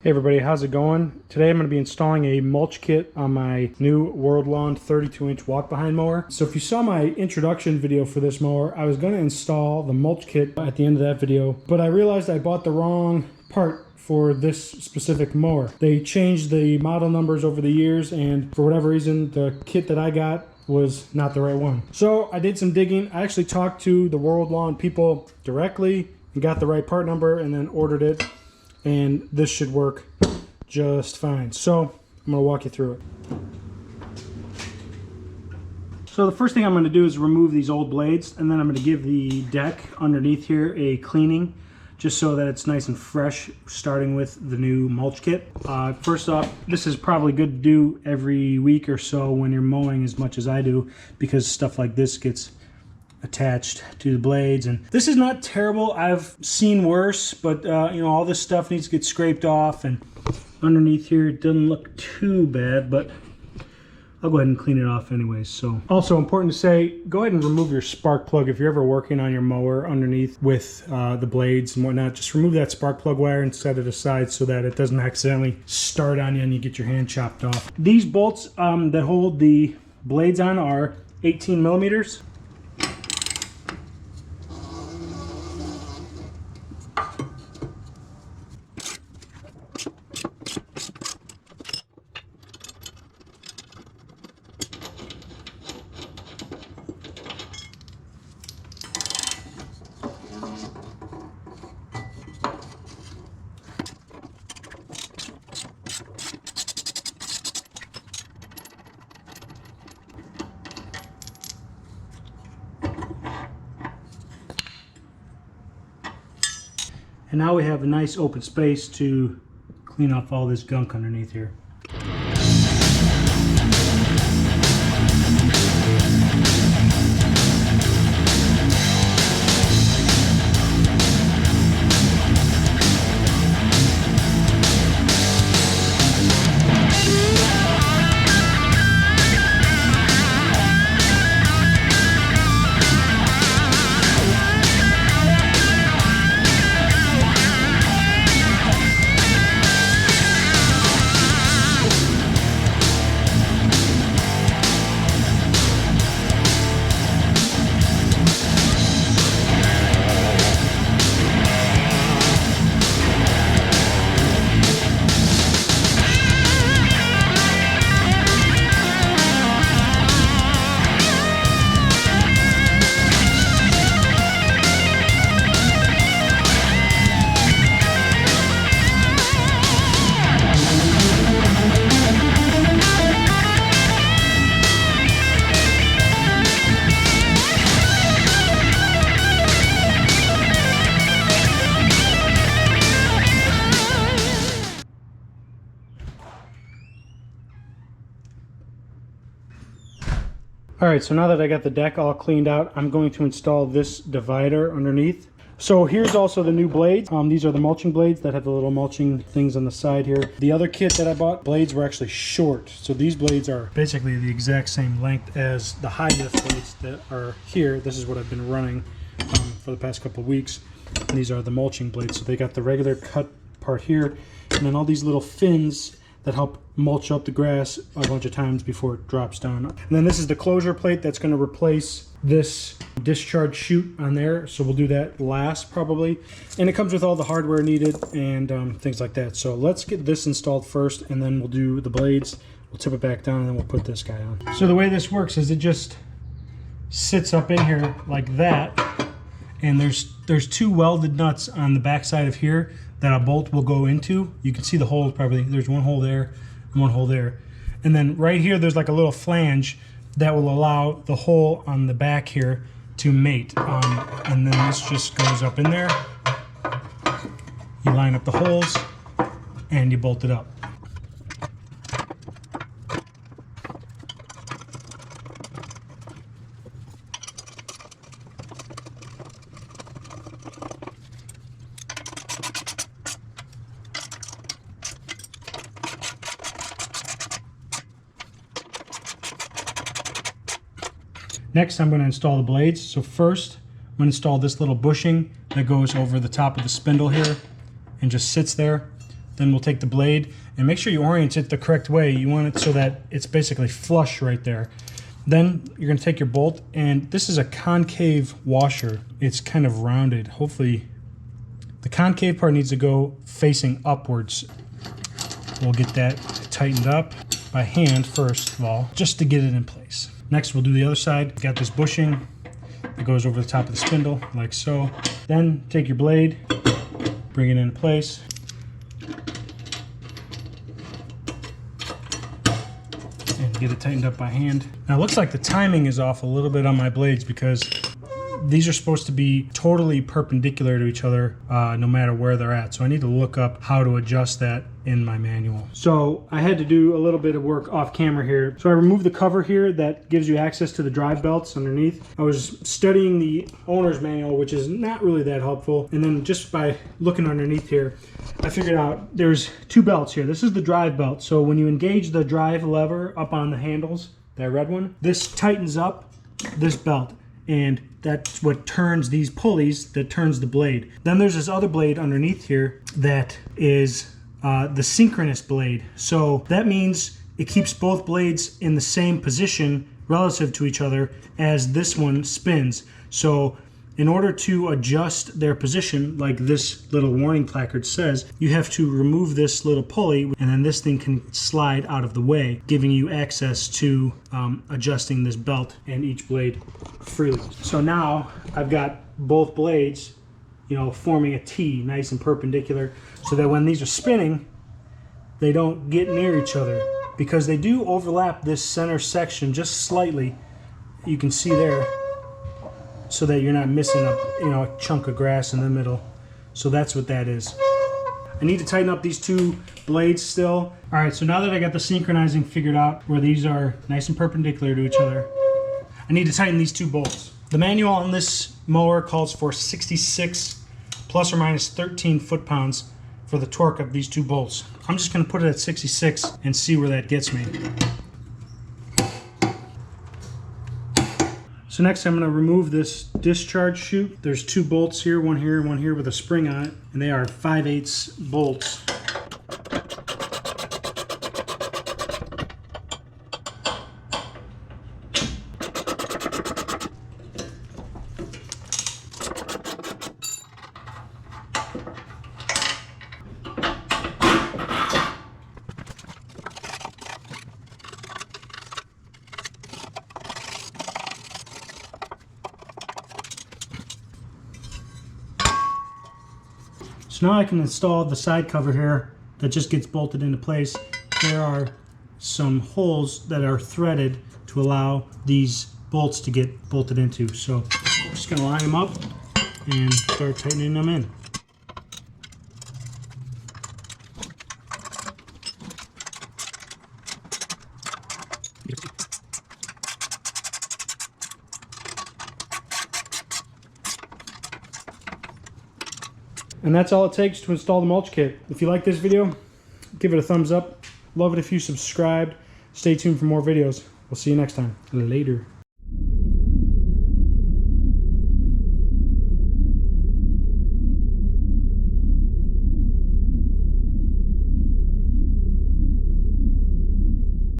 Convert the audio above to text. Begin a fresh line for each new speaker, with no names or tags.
Hey everybody, how's it going? Today I'm going to be installing a mulch kit on my new Worldlawn 32-inch walk-behind mower. So if you saw my introduction video for this mower, I was going to install the mulch kit at the end of that video, but I realized I bought the wrong part for this specific mower. They changed the model numbers over the years, and for whatever reason, the kit that I got was not the right one. So I did some digging. I actually talked to the Worldlawn people directly and got the right part number and then ordered it. And this should work just fine. So I'm going to walk you through it. So the first thing I'm going to do is remove these old blades, and then I'm going to give the deck underneath here a cleaning just so that it's nice and fresh, starting with the new mulch kit. First off, this is probably good to do every week or so when you're mowing as much as I do, because stuff like this gets attached to the blades. And this is not terrible. I've seen worse, but you know, all this stuff needs to get scraped off, and underneath here it doesn't look too bad, but I'll go ahead and clean it off anyways. So also important to say, go ahead and remove your spark plug if you're ever working on your mower underneath with the blades and whatnot. Just remove that spark plug wire and set it aside so that it doesn't accidentally start on you and you get your hand chopped off. These bolts that hold the blades on are 18 millimeters. And now we have a nice open space to clean off all this gunk underneath here. Alright, so now that I got the deck all cleaned out, I'm going to install this divider underneath. So here's also the new blades. These are the mulching blades that have the little mulching things on the side here. The other kit that I bought, blades were actually short. So these blades are basically the exact same length as the high lift blades that are here. This is what I've been running for the past couple of weeks. And these are the mulching blades. So they got the regular cut part here, and then all these little fins that help mulch up the grass a bunch of times before it drops down. And then this is the closure plate that's going to replace this discharge chute on there, so we'll do that last probably. And it comes with all the hardware needed and things like that. So let's get this installed first, and then we'll do the blades. We'll tip it back down, and then we'll put this guy on. So the way this works is it just sits up in here like that, and there's two welded nuts on the back side of here that a bolt will go into. You can see the holes probably. There's one hole there and one hole there. And then right here there's like a little flange that will allow the hole on the back here to mate. And then this just goes up in there. You line up the holes and you bolt it up. Next, I'm going to install the blades. So first, I'm going to install this little bushing that goes over the top of the spindle here and just sits there. then we'll take the blade and make sure you orient it the correct way. You want it so that it's basically flush right there. Then you're going to take your bolt, and this is a concave washer. It's kind of rounded. Hopefully the concave part needs to go facing upwards. We'll get that tightened up by hand first of all, just to get it in place. Next we'll do the other side. Got this bushing that goes over the top of the spindle like so. Then take your blade, bring it in place. And get it tightened up by hand. Now it looks like the timing is off a little bit on my blades because these are supposed to be totally perpendicular to each other no matter where they're at. So I need to look up how to adjust that in my manual. So I had to do a little bit of work off camera here. So I removed the cover here that gives you access to the drive belts underneath. I was studying the owner's manual, which is not really that helpful. And then just by looking underneath here, I figured out there's two belts here. This is the drive belt. So when you engage the drive lever up on the handles, that red one, this tightens up this belt. And that's what turns these pulleys, that turns the blade. Then there's this other blade underneath here that is the synchronous blade. So that means it keeps both blades in the same position relative to each other as this one spins. So in order to adjust their position, like this little warning placard says, you have to remove this little pulley, and then this thing can slide out of the way, giving you access to adjusting this belt and each blade freely. So now I've got both blades, you know, forming a T, nice and perpendicular, so that when these are spinning, they don't get near each other, because they do overlap this center section just slightly. You can see there, so that you're not missing a chunk of grass in the middle. So that's what that is. I need to tighten up these two blades still. All right, so now that I got the synchronizing figured out where these are nice and perpendicular to each other, I need to tighten these two bolts. The manual on this mower calls for 66 plus or minus 13 foot-pounds for the torque of these two bolts. I'm just gonna put it at 66 and see where that gets me. So next I'm going to remove this discharge chute. There's two bolts here, one here with a spring on it, and they are 5/8 bolts. So now I can install the side cover here that just gets bolted into place. There are some holes that are threaded to allow these bolts to get bolted into. So I'm just going to line them up and start tightening them in. And that's all it takes to install the mulch kit. If you like this video, give it a thumbs up. Love it if you subscribed. Stay tuned for more videos. We'll see you next time. Later.